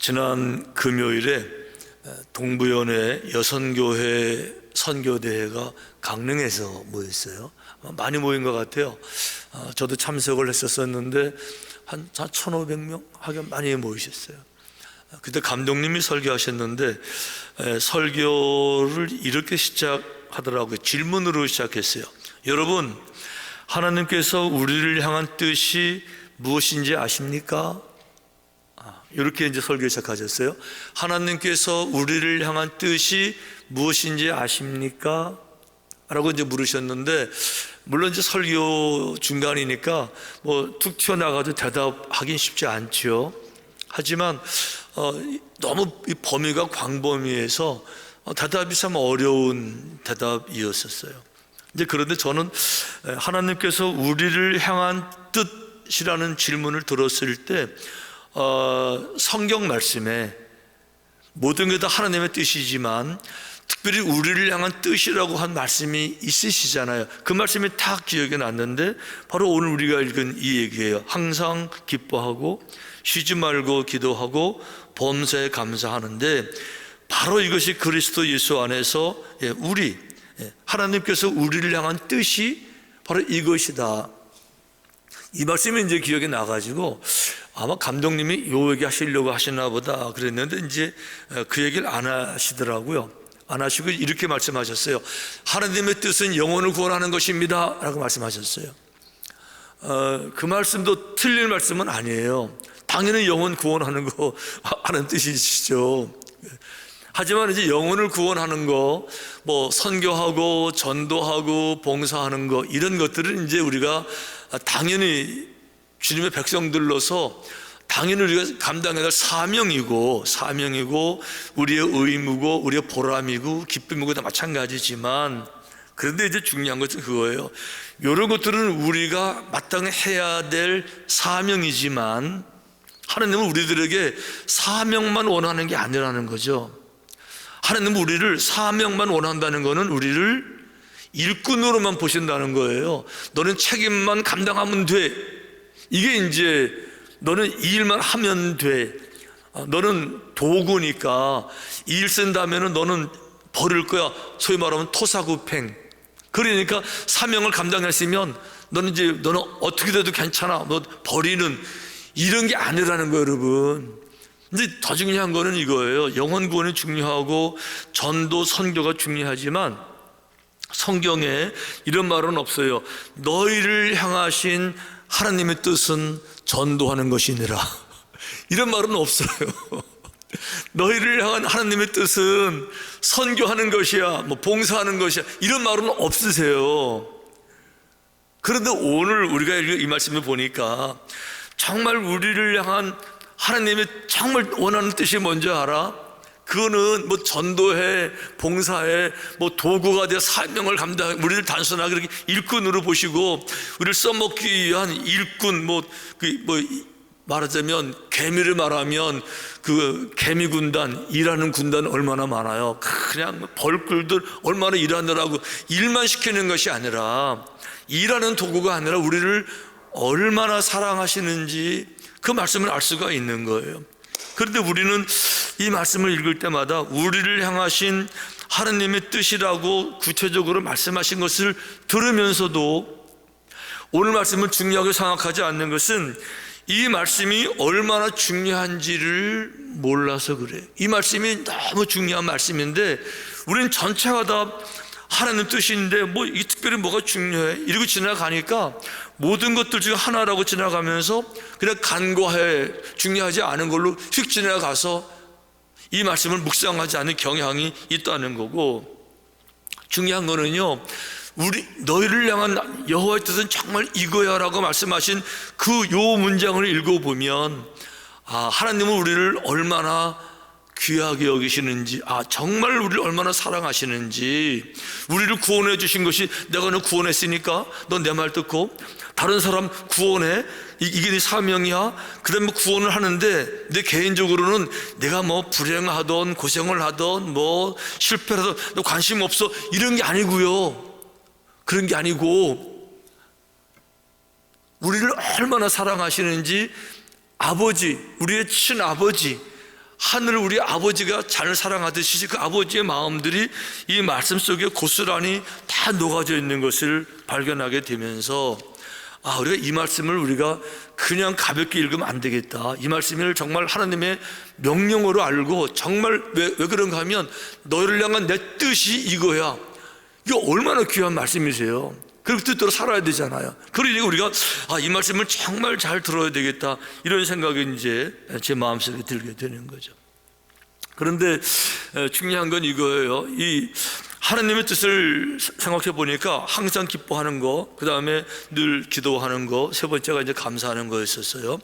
지난 금요일에 동부연회 여선교회 선교대회가 강릉에서 모였어요. 많이 모인 것 같아요. 저도 참석을 했었는데 한 1,500명 하긴 많이 모이셨어요. 그때 감독님이 설교하셨는데 설교를 이렇게 시작하더라고요. 질문으로 시작했어요. 여러분, 하나님께서 우리를 향한 뜻이 무엇인지 아십니까? 이렇게 이제 설교 시작하셨어요. 하나님께서 우리를 향한 뜻이 무엇인지 아십니까? 라고 이제 물으셨는데, 물론 이제 설교 중간이니까 뭐 툭 튀어나가도 대답하긴 쉽지 않죠. 하지만 너무 이 범위가 광범위해서 대답이 참 어려운 대답이었었어요. 이제 그런데 저는 하나님께서 우리를 향한 뜻이라는 질문을 들었을 때 성경 말씀에 모든 게 다 하나님의 뜻이지만 특별히 우리를 향한 뜻이라고 한 말씀이 있으시잖아요. 그 말씀이 딱 기억에 났는데 바로 오늘 우리가 읽은 이 얘기예요. 항상 기뻐하고 쉬지 말고 기도하고 범사에 감사하는데, 바로 이것이 그리스도 예수 안에서 하나님께서 우리를 향한 뜻이 바로 이것이다. 이 말씀이 이제 기억에 나가지고 아마 감독님이 요 얘기 하시려고 하시나 보다 그랬는데 이제 그 얘기를 안 하시더라고요. 안 하시고 이렇게 말씀하셨어요. 하나님의 뜻은 영혼을 구원하는 것입니다 라고 말씀하셨어요. 그 말씀도 틀릴 말씀은 아니에요. 당연히 영혼 구원하는 거 하는 뜻이시죠. 하지만 이제 영혼을 구원하는 거, 뭐 선교하고 전도하고 봉사하는 거, 이런 것들은 이제 우리가 당연히 주님의 백성들로서 당연히 우리가 감당해야 할 사명이고 우리의 의무고 우리의 보람이고 기쁨이고 다 마찬가지지만, 그런데 이제 중요한 것은 그거예요. 이런 것들은 우리가 마땅히 해야 될 사명이지만 하나님은 우리들에게 사명만 원하는 게 아니라는 거죠. 하나님은 우리를 사명만 원한다는 것은 우리를 일꾼으로만 보신다는 거예요. 너는 책임만 감당하면 돼. 이게 이제 너는 이 일만 하면 돼. 너는 도구니까 이 일 쓴다면 너는 버릴 거야. 소위 말하면 토사구팽. 그러니까 사명을 감당했으면 너는 어떻게 돼도 괜찮아. 너 버리는 이런 게 아니라는 거예요, 여러분. 근데 더 중요한 거는 이거예요. 영혼 구원이 중요하고 전도 선교가 중요하지만 성경에 이런 말은 없어요. 너희를 향하신 하나님의 뜻은 전도하는 것이니라. 이런 말은 없어요. 너희를 향한 하나님의 뜻은 선교하는 것이야, 뭐 봉사하는 것이야, 이런 말은 없으세요. 그런데 오늘 우리가 이 말씀을 보니까 정말 우리를 향한 하나님의 정말 원하는 뜻이 뭔지 알아? 그거는 뭐 전도해, 봉사해, 뭐 도구가 되어 사명을 감당해, 우리를 단순하게 이렇게 일꾼으로 보시고 우리를 써먹기 위한 일꾼, 말하자면 개미를 말하면 그 개미 군단, 일하는 군단 얼마나 많아요. 그냥 벌꿀들 얼마나 일하느라고 일만 시키는 것이 아니라, 일하는 도구가 아니라 우리를 얼마나 사랑하시는지 그 말씀을 알 수가 있는 거예요. 그런데 우리는 이 말씀을 읽을 때마다 우리를 향하신 하나님의 뜻이라고 구체적으로 말씀하신 것을 들으면서도 오늘 말씀을 중요하게 생각하지 않는 것은 이 말씀이 얼마나 중요한지를 몰라서 그래요. 이 말씀이 너무 중요한 말씀인데 우리는 전체가 다 하나님 뜻인데 이 특별히 뭐가 중요해? 이러고 지나가니까 모든 것들 중에 하나라고 지나가면서 그냥 간과해, 중요하지 않은 걸로 휙 지나가서 이 말씀을 묵상하지 않는 경향이 있다는 거고, 중요한 거는요, 너희를 향한 여호와의 뜻은 정말 이거야 라고 말씀하신 요 문장을 읽어보면 하나님은 우리를 얼마나 귀하게 여기시는지, 정말 우리를 얼마나 사랑하시는지, 우리를 구원해 주신 것이 내가 너 구원했으니까 너 내 말 듣고 다른 사람 구원해, 이게 네 사명이야. 그 다음에 구원을 하는데 내 개인적으로는 내가 뭐 불행하던 고생을 하던 뭐 실패를 하던 너 관심 없어, 이런 게 아니고요. 그런 게 아니고 우리를 얼마나 사랑하시는지, 아버지, 우리의 친아버지, 하늘 우리 아버지가 자녀를 사랑하듯이 그 아버지의 마음들이 이 말씀 속에 고스란히 다 녹아져 있는 것을 발견하게 되면서 우리가 이 말씀을 우리가 그냥 가볍게 읽으면 안 되겠다. 이 말씀을 정말 하나님의 명령으로 알고 정말 왜 그런가 하면 너희를 향한 내 뜻이 이거야. 이게 얼마나 귀한 말씀이세요. 그리고 뜻대로 살아야 되잖아요. 그러니까 우리가 이 말씀을 정말 잘 들어야 되겠다, 이런 생각이 이제 제 마음속에 들게 되는 거죠. 그런데 중요한 건 이거예요. 이 하나님의 뜻을 생각해 보니까 항상 기뻐하는 거, 그 다음에 늘 기도하는 거, 세 번째가 이제 감사하는 거였었어요.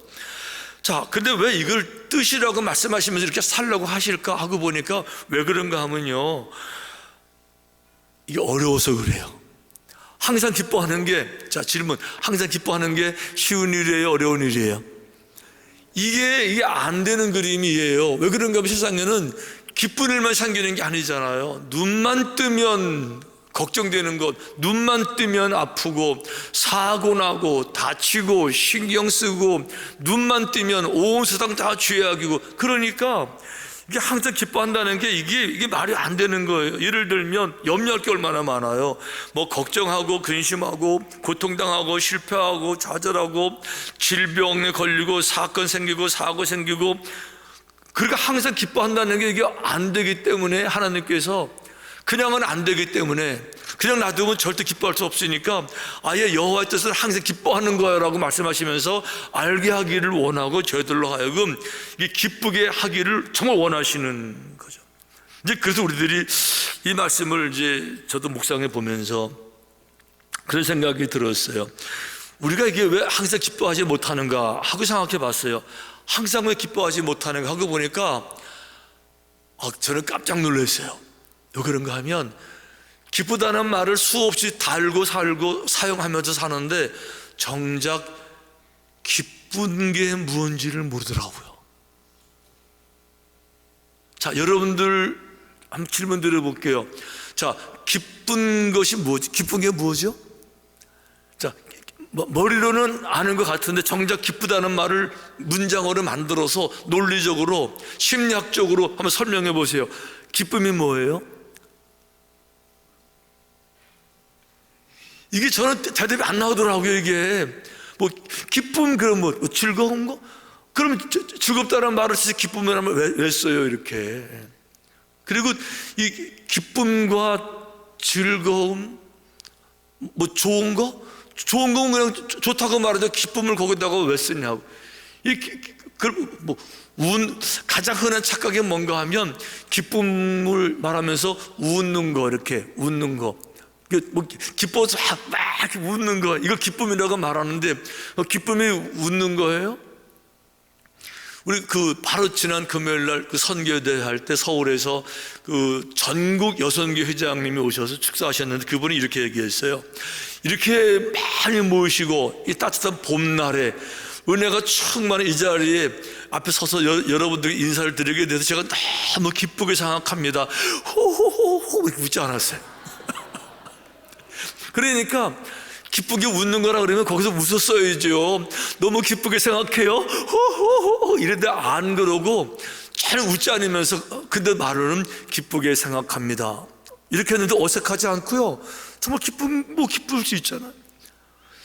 자, 근데 왜 이걸 뜻이라고 말씀하시면서 이렇게 살라고 하실까 하고 보니까 왜 그런가 하면요, 이게 어려워서 그래요. 항상 기뻐하는 게, 자, 질문, 항상 기뻐하는 게 쉬운 일이에요, 어려운 일이에요? 이게 안 되는 그림이에요. 왜 그런가 하면 세상에는 기쁜 일만 생기는 게 아니잖아요. 눈만 뜨면 걱정되는 것, 눈만 뜨면 아프고 사고 나고 다치고 신경 쓰고, 눈만 뜨면 온 세상 다 죄악이고, 그러니까 이게 항상 기뻐한다는 게 이게 말이 안 되는 거예요. 예를 들면 염려할 게 얼마나 많아요. 뭐 걱정하고 근심하고 고통당하고 실패하고 좌절하고 질병에 걸리고 사건 생기고 사고 생기고, 그러니까 항상 기뻐한다는 게 이게 안 되기 때문에 하나님께서 그냥은 안 되기 때문에 그냥 놔두면 절대 기뻐할 수 없으니까 아예 여호와의 뜻을 항상 기뻐하는 거야 라고 말씀하시면서 알게 하기를 원하고 저희들로 하여금 이 기쁘게 하기를 정말 원하시는 거죠. 이제 그래서 우리들이 이 말씀을 이제 저도 묵상해 보면서 그런 생각이 들었어요. 우리가 이게 왜 항상 기뻐하지 못하는가 하고 생각해 봤어요. 항상 왜 기뻐하지 못하는가 하고 보니까 저는 깜짝 놀랐어요. 왜 그런가 하면 기쁘다는 말을 수없이 달고 살고 사용하면서 사는데 정작 기쁜 게 무엇인지를 모르더라고요. 자, 여러분들 한번 질문 드려볼게요. 자, 기쁜 것이 뭐지? 기쁜 게 뭐죠? 자, 머리로는 아는 것 같은데 정작 기쁘다는 말을 문장으로 만들어서 논리적으로 심리학적으로 한번 설명해 보세요. 기쁨이 뭐예요? 이게 저는 대답이 안 나오더라고요. 이게 뭐 기쁨, 그럼 뭐 즐거운 거? 그럼 즐겁다는 말을 진짜 기쁨이라면 왜 써요 이렇게? 그리고 이 기쁨과 즐거움, 뭐 좋은 거? 좋은 건 그냥 좋다고 말하죠. 기쁨을 거기다가 왜 쓰냐고. 가장 흔한 착각이 뭔가 하면 기쁨을 말하면서 웃는 거, 이렇게 웃는 거, 뭐 기뻐서 막 웃는 거, 이거 기쁨이라고 말하는데 기쁨이 웃는 거예요? 우리 바로 지난 금요일 날 선교대 할 때 서울에서 전국 여선교 회장님이 오셔서 축사하셨는데 그분이 이렇게 얘기했어요. 이렇게 많이 모이시고 이 따뜻한 봄날에 은혜가 충만한 이 자리에 앞에 서서 여러분들에게 인사를 드리게 돼서 제가 너무 기쁘게 생각합니다. 호호호호 이렇게 웃지 않았어요. 그러니까 기쁘게 웃는 거라 그러면 거기서 웃었어야죠. 너무 기쁘게 생각해요. 호호호 이런데 안 그러고 잘 웃지 않으면서 근데 말로는 기쁘게 생각합니다. 이렇게 했는데 어색하지 않고요. 정말 기쁠 수 있잖아요.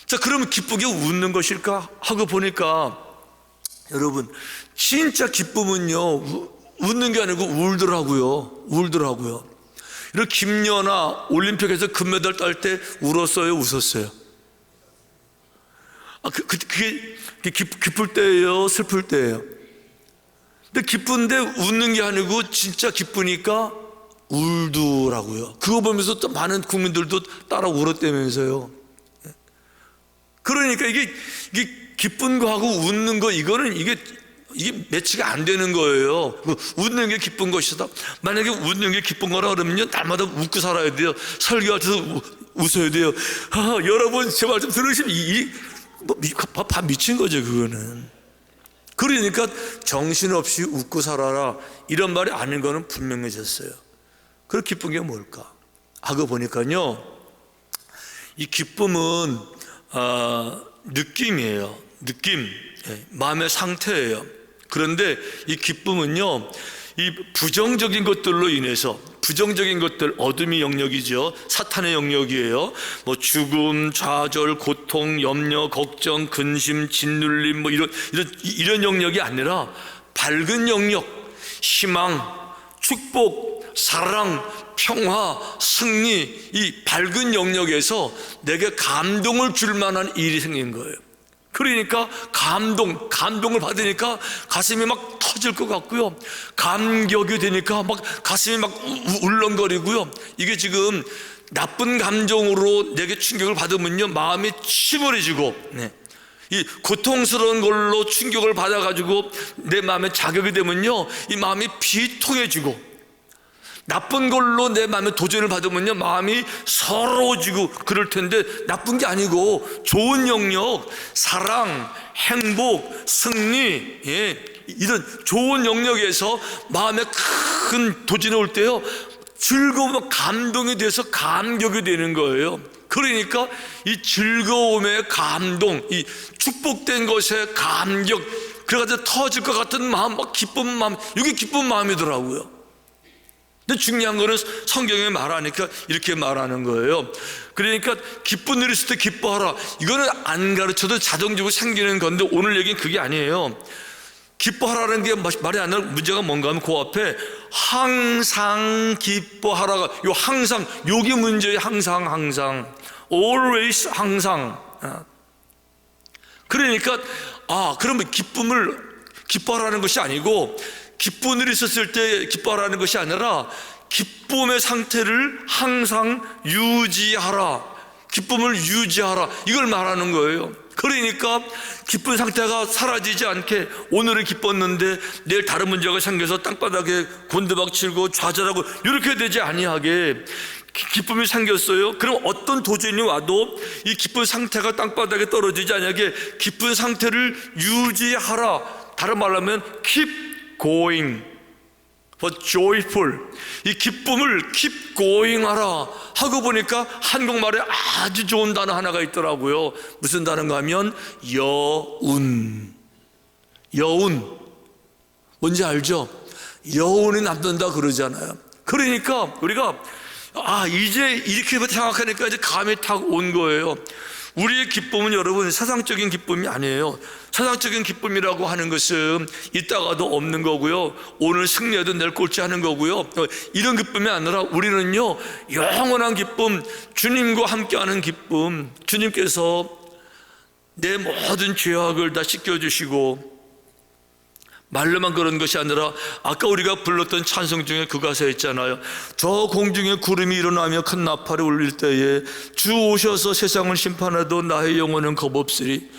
자, 그러면 기쁘게 웃는 것일까 하고 보니까 여러분 진짜 기쁨은요 웃는 게 아니고 울더라고요. 이렇게 김연아 올림픽에서 금메달 딸 때 울었어요, 웃었어요? 그게 기쁠 때예요, 슬플 때예요? 근데 기쁜데 웃는 게 아니고 진짜 기쁘니까 울더라고요. 그거 보면서 또 많은 국민들도 따라 울었다면서요. 그러니까 이게 기쁜 거하고 웃는 거 이거는 이게 매치가 안 되는 거예요. 웃는 게 기쁜 것이다. 만약에 웃는 게 기쁜 거라 그러면요 날마다 웃고 살아야 돼요. 설교할 때도 웃어야 돼요. 여러분 제 말 좀 들으시면 다 미친 거죠 그거는. 그러니까 정신없이 웃고 살아라 이런 말이 아닌 거는 분명해졌어요. 그럼 기쁜 게 뭘까 하고 보니까요 이 기쁨은 느낌이에요. 느낌, 마음의 상태예요. 그런데 이 기쁨은요, 이 부정적인 것들로 인해서, 부정적인 것들, 어둠의 영역이죠. 사탄의 영역이에요. 뭐 죽음, 좌절, 고통, 염려, 걱정, 근심, 짓눌림, 뭐 이런 영역이 아니라 밝은 영역, 희망, 축복, 사랑, 평화, 승리, 이 밝은 영역에서 내게 감동을 줄 만한 일이 생긴 거예요. 그러니까 감동을 받으니까 가슴이 막 터질 것 같고요, 감격이 되니까 막 가슴이 막 울렁거리고요. 이게 지금 나쁜 감정으로 내게 충격을 받으면요, 마음이 침울해지고, 이 고통스러운 걸로 충격을 받아가지고 내 마음에 자극이 되면요, 이 마음이 비통해지고, 나쁜 걸로 내 마음에 도전을 받으면요, 마음이 서러워지고 그럴 텐데, 나쁜 게 아니고 좋은 영역, 사랑, 행복, 승리, 이런 좋은 영역에서 마음에 큰 도전이 올 때요, 즐거움, 감동이 돼서 감격이 되는 거예요. 그러니까 이 즐거움의 감동, 이 축복된 것의 감격, 그래가지고 터질 것 같은 마음, 막 기쁜 마음, 이게 기쁜 마음이더라고요. 근데 중요한 거는 성경에 말하니까 이렇게 말하는 거예요. 그러니까 기쁜 일 있을 때 기뻐하라, 이거는 안 가르쳐도 자동적으로 생기는 건데, 오늘 얘기는 그게 아니에요. 기뻐하라는 게 말이 안 나요. 문제가 뭔가 하면 그 앞에 항상 기뻐하라가, 요 항상, 요게 문제예요. 항상 always, 항상. 그러니까 그러면 기뻐하라는 것이 아니고, 기쁜 일이 있었을 때 기뻐하라는 것이 아니라 기쁨의 상태를 항상 유지하라, 기쁨을 유지하라, 이걸 말하는 거예요. 그러니까 기쁜 상태가 사라지지 않게, 오늘은 기뻤는데 내일 다른 문제가 생겨서 땅바닥에 곤두박치고 좌절하고 이렇게 되지 아니하게 기쁨이 생겼어요. 그럼 어떤 도전이 와도 이 기쁜 상태가 땅바닥에 떨어지지 않게 기쁜 상태를 유지하라. 다른 말로 하면 keep going, but joyful. 이 기쁨을 keep going 하라 하고 보니까 한국말에 아주 좋은 단어 하나가 있더라고요. 무슨 단어인가 하면 여운. 뭔지 알죠? 여운이 남는다 그러잖아요. 그러니까 우리가 이제 이렇게 생각하니까 이제 감이 탁 온 거예요. 우리의 기쁨은 여러분 세상적인 기쁨이 아니에요. 세상적인 기쁨이라고 하는 것은 있다가도 없는 거고요, 오늘 승리해도 내일 꼴찌하는 거고요, 이런 기쁨이 아니라 우리는요, 영원한 기쁨, 주님과 함께하는 기쁨, 주님께서 내 모든 죄악을 다 씻겨주시고, 말로만 그런 것이 아니라 아까 우리가 불렀던 찬송 중에 그 가사 있잖아요. 저 공중에 구름이 일어나며 큰 나팔이 울릴 때에 주 오셔서 세상을 심판해도 나의 영혼은 겁없으리.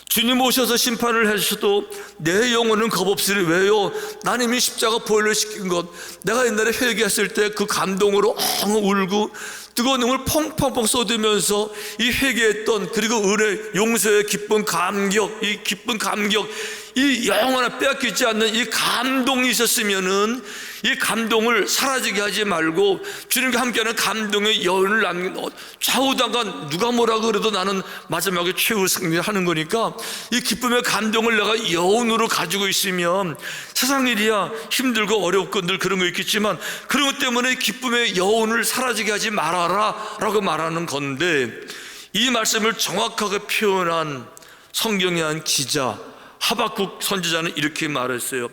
주님 오셔서 심판을 하셔도 내 영혼은 겁없으리. 왜요? 나는 이미 십자가 보혈로 시킨 것, 내가 옛날에 회개했을 때 그 감동으로 울고 뜨거운 눈물 펑펑펑 쏟으면서 이 회개했던, 그리고 은혜, 용서의 기쁜 감격, 이 기쁜 감격, 이 영원한 빼앗기지 않는 이 감동이 있었으면은 이 감동을 사라지게 하지 말고 주님과 함께하는 감동의 여운을 남긴, 좌우당간 누가 뭐라 그래도 나는 마지막에 최후 승리하는 거니까 이 기쁨의 감동을 내가 여운으로 가지고 있으면, 세상 일이야 힘들고 어렵고 늘 그런 거 있겠지만 그런 것 때문에 기쁨의 여운을 사라지게 하지 말아라 라고 말하는 건데, 이 말씀을 정확하게 표현한 성경의 한 기자 하박국 선지자는 이렇게 말했어요.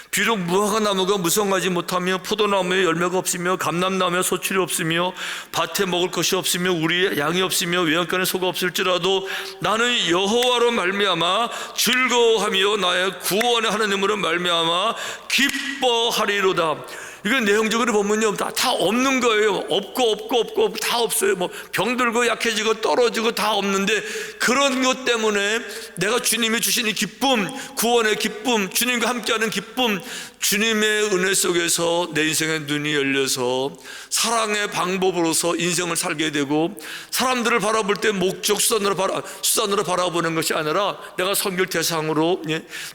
비록 무화과 나무가 무성하지 못하며 포도나무에 열매가 없으며 감람나무에 소출이 없으며 밭에 먹을 것이 없으며 우리의 양이 없으며 외양간에 소가 없을지라도 나는 여호와로 말미암아 즐거워하며 나의 구원의 하나님으로 말미암아 기뻐하리로다. 이건 내용적으로 보면요, 다 없는 거예요. 없고 다 없어요. 뭐 병들고 약해지고 떨어지고 다 없는데, 그런 것 때문에 내가 주님이 주신 이 기쁨, 구원의 기쁨, 주님과 함께하는 기쁨, 주님의 은혜 속에서 내 인생의 눈이 열려서 사랑의 방법으로서 인생을 살게 되고, 사람들을 바라볼 때 목적 수단으로 바라보는 것이 아니라 내가 섬길 대상으로,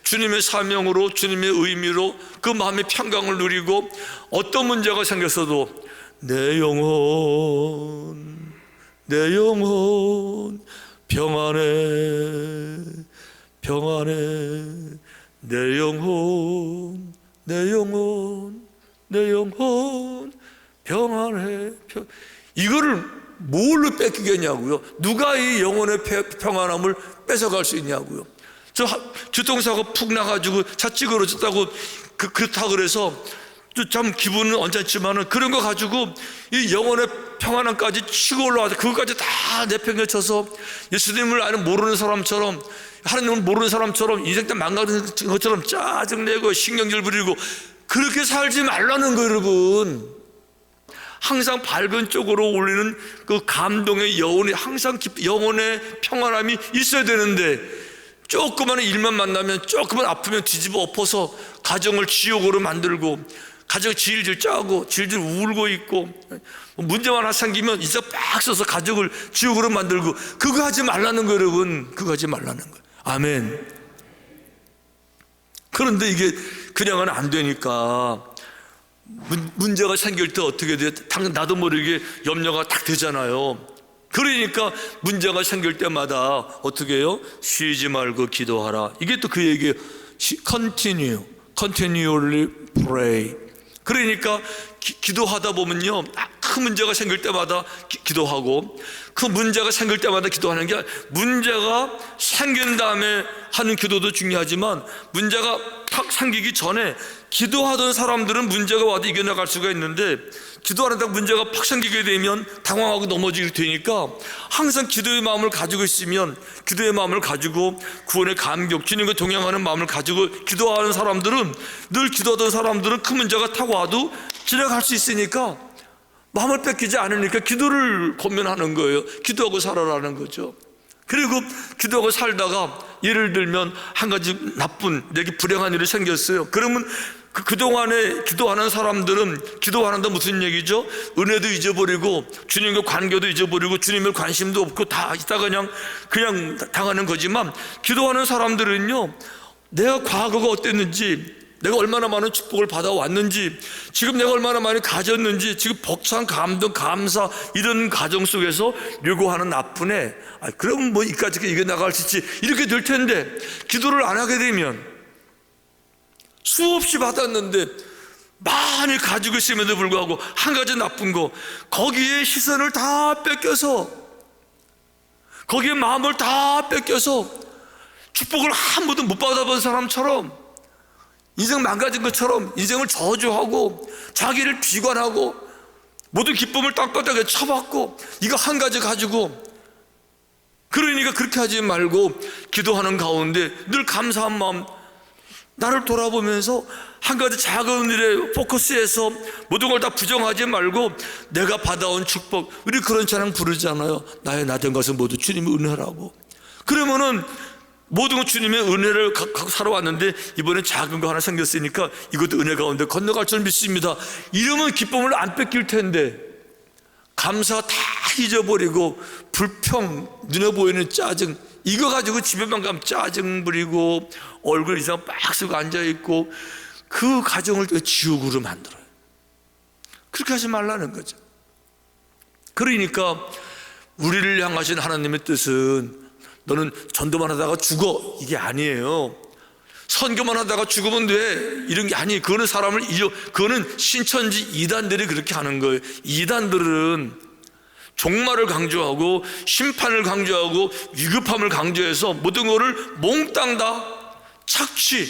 주님의 사명으로, 주님의 의미로 그 마음의 평강을 누리고, 어떤 문제가 생겼어도 내 영혼 평안해 내 영혼 내 영혼 내 영혼 평안해. 이거를 뭘로 뺏기겠냐고요? 누가 이 영혼의 평안함을 뺏어갈 수 있냐고요? 저 교통사고 푹 나가지고 차 찌그러졌다고 그렇다 그래서 참 기분은 언짢지만은 그런 거 가지고 이 영혼의 평안함까지 치고 올라와서 그것까지 다 내팽개쳐서 예수님을 아는 모르는 사람처럼, 하나님을 모르는 사람처럼 인생 때 망가진 것처럼 짜증내고 신경질 부리고 그렇게 살지 말라는 거예요. 여러분, 항상 밝은 쪽으로 올리는 그 감동의 여운이 항상 영혼의 평안함이 있어야 되는데, 조그만 일만 만나면, 조그만 아프면 뒤집어 엎어서 가정을 지옥으로 만들고, 가정 질질 짜고 질질 울고 있고, 문제만 하나 생기면 이제 빡 써서 가족을 지옥으로 만들고, 그거 하지 말라는 거예요. 여러분, 그거 하지 말라는 거예요. 아멘. 그런데 이게 그냥은 안 되니까 문제가 생길 때 어떻게 돼요? 나도 모르게 염려가 딱 되잖아요. 그러니까 문제가 생길 때마다 어떻게 해요? 쉬지 말고 기도하라. 이게 또 그 얘기예요. continually pray. 그러니까 기도하다 보면요, 큰 문제가 생길 때마다 기도하고, 그 문제가 생길 때마다 기도하는 게, 문제가 생긴 다음에 하는 기도도 중요하지만 문제가 탁 생기기 전에 기도하던 사람들은 문제가 와도 이겨나갈 수가 있는데, 기도하다 문제가 팍 생기게 되면 당황하고 넘어지게 되니까 항상 기도의 마음을 가지고 있으면, 기도의 마음을 가지고 구원의 감격, 주님과 동행하는 마음을 가지고 기도하는 사람들은, 늘 기도하던 사람들은 그 문제가 타고 와도 지나갈 수 있으니까 마음을 뺏기지 않으니까 기도를 권면하는 거예요. 기도하고 살아라는 거죠. 그리고 기도하고 살다가 예를 들면 한 가지 나쁜, 내게 불행한 일이 생겼어요. 그러면 그동안에 기도하는 사람들은, 기도하는데 무슨 얘기죠? 은혜도 잊어버리고 주님과 관계도 잊어버리고 주님의 관심도 없고 다 있다가 그냥 당하는 거지만, 기도하는 사람들은요, 내가 과거가 어땠는지, 내가 얼마나 많은 축복을 받아왔는지, 지금 내가 얼마나 많이 가졌는지, 지금 벅찬 감동, 감사, 이런 가정 속에서 요구하는 나쁜 애, 그럼 뭐 이까지 이겨나갈 수 있지, 이렇게 될 텐데, 기도를 안 하게 되면 수없이 받았는데 많이 가지고 있음에도 불구하고 한 가지 나쁜 거, 거기에 시선을 다 뺏겨서, 거기에 마음을 다 뺏겨서 축복을 한 번도 못 받아본 사람처럼, 인생 망가진 것처럼 인생을 저주하고 자기를 비관하고 모든 기쁨을 땅바닥에 쳐박고, 이거 한 가지 가지고. 그러니까 그렇게 하지 말고 기도하는 가운데 늘 감사한 마음, 나를 돌아보면서 한 가지 작은 일에 포커스해서 모든 걸 다 부정하지 말고 내가 받아온 축복, 우리 그런 찬양 부르잖아요. 나의 나된 것은 모두 주님의 은혜라고. 그러면은 모든 건 주님의 은혜를 갖고 살아왔는데 이번에 작은 거 하나 생겼으니까 이것도 은혜 가운데 건너갈 줄 믿습니다. 이러면 기쁨을 안 뺏길 텐데, 감사 다 잊어버리고 불평, 눈에 보이는 짜증, 이거 가지고 집에만 가면 짜증 부리고 얼굴 이상 빡 쓰고 앉아있고, 그 가정을 지옥으로 만들어요. 그렇게 하지 말라는 거죠. 그러니까 우리를 향하신 하나님의 뜻은 너는 전도만 하다가 죽어, 이게 아니에요. 선교만 하다가 죽으면 돼, 이런 게 아니에요. 그거는 그거는 신천지 이단들이 그렇게 하는 거예요. 이단들은 종말을 강조하고 심판을 강조하고 위급함을 강조해서 모든 거를 몽땅 다 착취,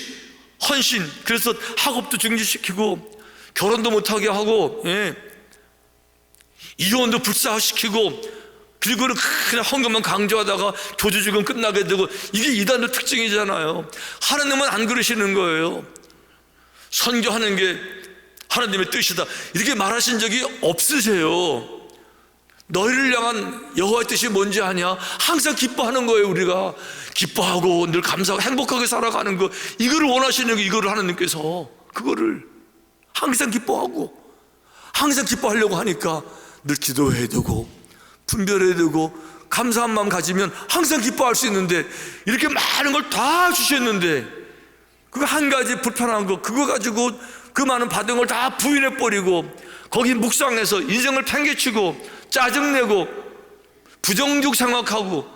헌신, 그래서 학업도 중지시키고 결혼도 못하게 하고, 이혼도 불사시키고, 그리고는 그냥 헌금만 강조하다가 교주직은 끝나게 되고, 이게 이단의 특징이잖아요. 하나님은 안 그러시는 거예요. 선교하는 게 하나님의 뜻이다, 이렇게 말하신 적이 없으세요. 너희를 향한 여호와의 뜻이 뭔지 아냐? 항상 기뻐하는 거예요. 우리가 기뻐하고 늘 감사하고 행복하게 살아가는 거, 이거를 원하시는 거, 이거를 하나님께서 그거를 항상 기뻐하고 항상 기뻐하려고 하니까 늘 기도해야 되고 분별해야 되고 감사한 마음 가지면 항상 기뻐할 수 있는데, 이렇게 많은 걸 다 주셨는데 그거 한 가지 불편한 거, 그거 가지고 그 많은 받은 걸 다 부인해버리고 거기 묵상해서 인생을 팽개치고 짜증내고 부정적 생각하고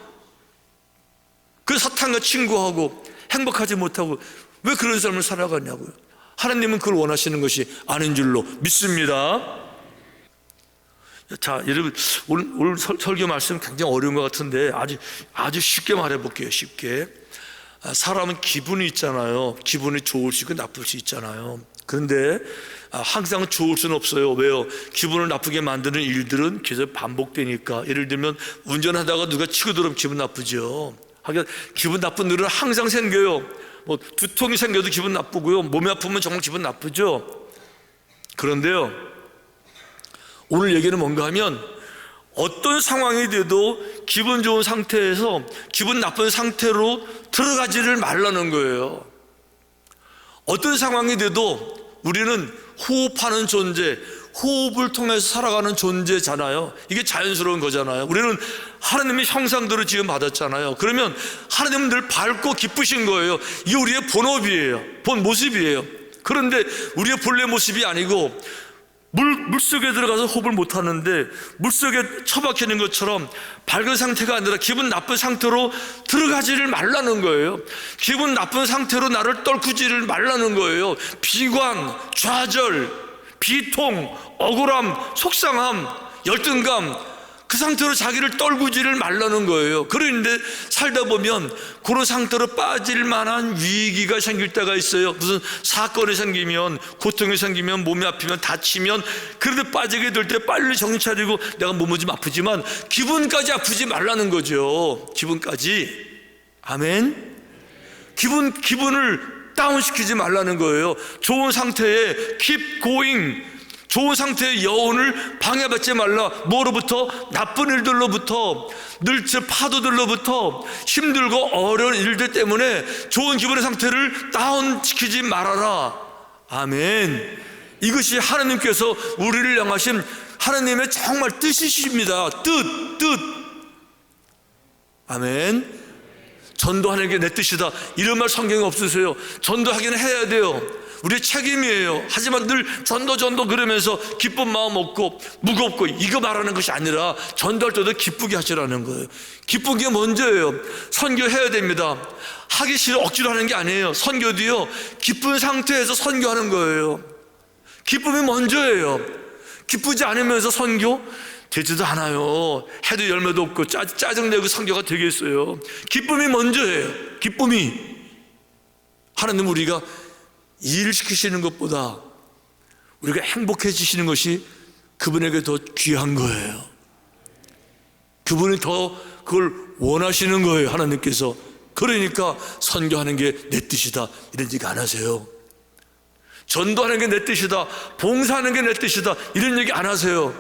그 사탄과 친구하고 행복하지 못하고 왜 그런 삶을 살아가냐고요. 하나님은 그걸 원하시는 것이 아닌 줄로 믿습니다. 자, 여러분, 오늘 설교 말씀 굉장히 어려운 것 같은데 아주 쉽게 말해 볼게요. 쉽게. 사람은 기분이 있잖아요. 기분이 좋을 수 있고 나쁠 수 있잖아요. 그런데 항상 좋을 수는 없어요. 왜요? 기분을 나쁘게 만드는 일들은 계속 반복되니까. 예를 들면 운전하다가 누가 치고 들어오면 기분 나쁘죠. 하긴 기분 나쁜 일은 항상 생겨요. 뭐 두통이 생겨도 기분 나쁘고요. 몸이 아프면 정말 기분 나쁘죠. 그런데요, 오늘 얘기는 뭔가 하면 어떤 상황이 돼도 기분 좋은 상태에서 기분 나쁜 상태로 들어가지를 말라는 거예요. 어떤 상황이 돼도 우리는 호흡하는 존재, 호흡을 통해서 살아가는 존재잖아요. 이게 자연스러운 거잖아요. 우리는 하나님의 형상대로 지금 받았잖아요. 그러면 하나님은 늘 밝고 기쁘신 거예요. 이게 우리의 본업이에요. 본 모습이에요. 그런데 우리의 본래 모습이 아니고 물속에 들어가서 호흡을 못하는데 물속에 처박히는 것처럼 밝은 상태가 아니라 기분 나쁜 상태로 들어가지를 말라는 거예요. 기분 나쁜 상태로 나를 떨구지를 말라는 거예요. 비관, 좌절, 비통, 억울함, 속상함, 열등감, 그 상태로 자기를 떨구지를 말라는 거예요. 그런데 살다 보면 그런 상태로 빠질 만한 위기가 생길 때가 있어요. 무슨 사건이 생기면, 고통이 생기면, 몸이 아프면, 다치면, 그런데 빠지게 될 때 빨리 정신 차리고 내가 몸은 좀 아프지만 기분까지 아프지 말라는 거죠. 기분까지. 아멘. 기분을 다운시키지 말라는 거예요. 좋은 상태에 keep going, 좋은 상태의 여운을 방해받지 말라. 뭐로부터? 나쁜 일들로부터, 늘 파도들로부터, 힘들고 어려운 일들 때문에 좋은 기분의 상태를 다운시키지 말아라. 아멘. 이것이 하나님께서 우리를 향하신 하나님의 정말 뜻이십니다. 뜻. 아멘. 전도하는 게 내 뜻이다, 이런 말 성경에 없으세요. 전도하기는 해야 돼요. 우리의 책임이에요. 하지만 늘 전도 그러면서 기쁜 마음 없고 무겁고 이거 말하는 것이 아니라 전도할 때도 기쁘게 하시라는 거예요. 기쁜 게 먼저예요. 선교해야 됩니다. 하기 싫어 억지로 하는 게 아니에요. 선교도요, 기쁜 상태에서 선교하는 거예요. 기쁨이 먼저예요. 기쁘지 않으면서 선교 되지도 않아요. 해도 열매도 없고 짜증내고 선교가 되겠어요. 기쁨이 먼저예요. 기쁨이. 하나님 우리가 일시키시는 것보다 우리가 행복해지시는 것이 그분에게 더 귀한 거예요. 그분이 더 그걸 원하시는 거예요. 하나님께서. 그러니까 선교하는 게 내 뜻이다, 이런 얘기 안 하세요. 전도하는 게 내 뜻이다, 봉사하는 게 내 뜻이다, 이런 얘기 안 하세요.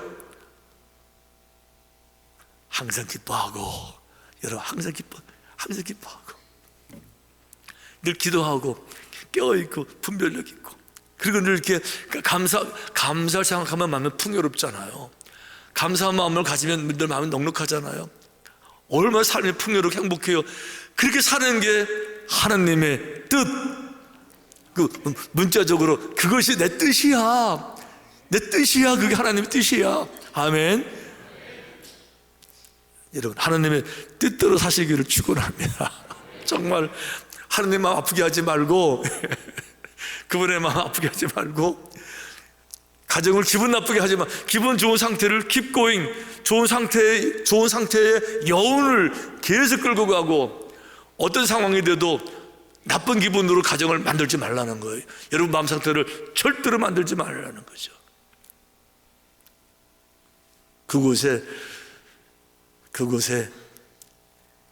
항상 기뻐하고, 여러분 항상 기뻐하고, 늘 기도하고, 깨어있고, 분별력 있고, 그리고 늘 이렇게 감사를 생각하면 마음이 풍요롭잖아요. 감사한 마음을 가지면 늘 마음이 넉넉하잖아요. 얼마나 삶이 풍요롭고 행복해요. 그렇게 사는 게 하나님의 뜻. 그 문자적으로 그것이 내 뜻이야. 내 뜻이야. 그게 하나님의 뜻이야. 아멘. 여러분, 하나님의 뜻대로 사시기를 축원합니다. 정말 하나님 마음 아프게 하지 말고 그분의 마음 아프게 하지 말고 가정을 기분 나쁘게 하지 마. 기분 좋은 상태를 keep going, 좋은 상태의 여운을 계속 끌고 가고, 어떤 상황이 돼도 나쁜 기분으로 가정을 만들지 말라는 거예요. 여러분 마음 상태를 절대로 만들지 말라는 거죠. 그곳에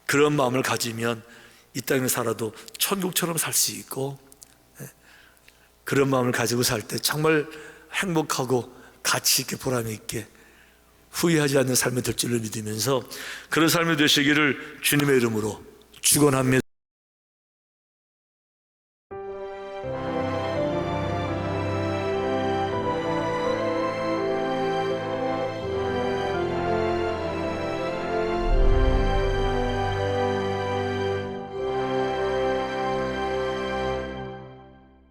그런 마음을 가지면 이 땅에 살아도 천국처럼 살 수 있고, 그런 마음을 가지고 살 때 정말 행복하고 가치 있게 보람 있게 후회하지 않는 삶이 될 줄로 믿으면서 그런 삶이 되시기를 주님의 이름으로 축원합니다.